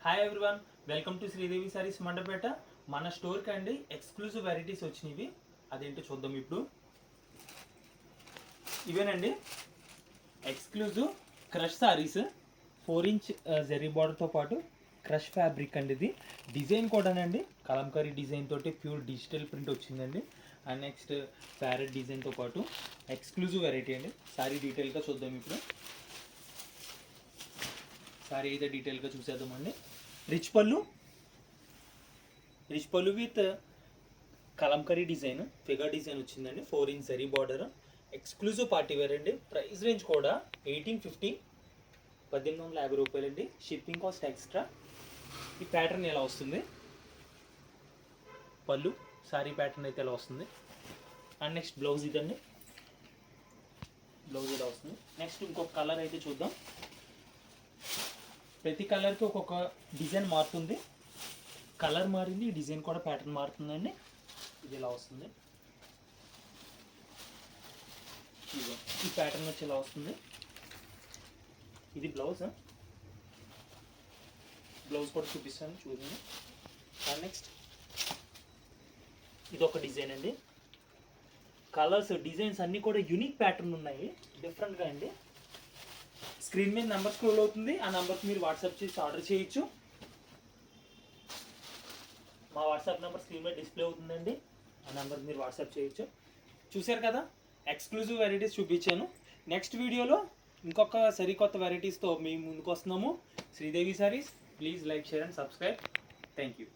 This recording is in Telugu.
Hi everyone, welcome to Sridevi saris Mandapeta. మన స్టోర్కి అండి ఎక్స్క్లూజివ్ వెరైటీస్ వచ్చినవి. అదేంటో చూద్దాం ఇప్పుడు. ఇవేనండి exclusive crush saris, 4-inch zari బార్డర్తో పాటు క్రష్ ఫ్యాబ్రిక్ అండి. ఇది డిజైన్ కూడానండి కలంకారీ డిజైన్ తోటి ప్యూర్ డిజిటల్ ప్రింట్ వచ్చిందండి. అండ్ నెక్స్ట్ ప్యారెట్ డిజైన్తో పాటు ఎక్స్క్లూజివ్ వెరైటీ అండి. సారీ డీటెయిల్గా చూద్దాం ఇప్పుడు. సారీ అయితే డీటెయిల్గా చూసేద్దామండి. రిచ్ పళ్ళు with Kalamkari design, figure design వచ్చిందండి. 4-inch zari border, exclusive party wear అండి. ప్రైస్ రేంజ్ కూడా 1850, 1850 రూపాయలండి. Shipping cost extra. ఈ ప్యాటర్న్ ఎలా వస్తుంది, పళ్ళు సారీ ప్యాటర్న్ అయితే ఎలా వస్తుంది. అండ్ నెక్స్ట్ బ్లౌజ్ ఇదండి, బ్లౌజ్ ఇలా వస్తుంది. నెక్స్ట్ ఇంకొక కలర్ అయితే చూద్దాం. ప్రతి కలర్కి ఒక్కొక్క డిజైన్ మారుతుంది. కలర్ మారింది, డిజైన్ కూడా ప్యాటర్న్ మారుతుందండి. ఇది ఇలా వస్తుంది. ఈ ప్యాటర్న్ వచ్చి ఇలా వస్తుంది. ఇది బ్లౌజ్, బ్లౌజ్ కూడా చూపిస్తాను చూడండి. అండ్ నెక్స్ట్ ఇది ఒక డిజైన్ అండి. కలర్స్ డిజైన్స్ అన్నీ కూడా యూనిక్ ప్యాటర్న్ ఉన్నాయి, డిఫరెంట్గా అండి. స్క్రీన్ మీద నెంబర్ స్క్రోల్ అవుతుంది, ఆ నెంబర్కి మీరు వాట్సాప్ చేసి ఆర్డర్ చేయొచ్చు. మా వాట్సాప్ నెంబర్ స్క్రీన్ మీద డిస్ప్లే అవుతుందండి, ఆ నెంబర్కి మీరు వాట్సాప్ చేయొచ్చు. చూశారు కదా, ఎక్స్క్లూజివ్ వెరైటీస్ చూపించాను. నెక్స్ట్ వీడియోలో ఇంకొక సరికొత్త వెరైటీస్తో మీ ముందుకు వస్తున్నాము. Sridevi saris. Please like, share and subscribe. Thank you.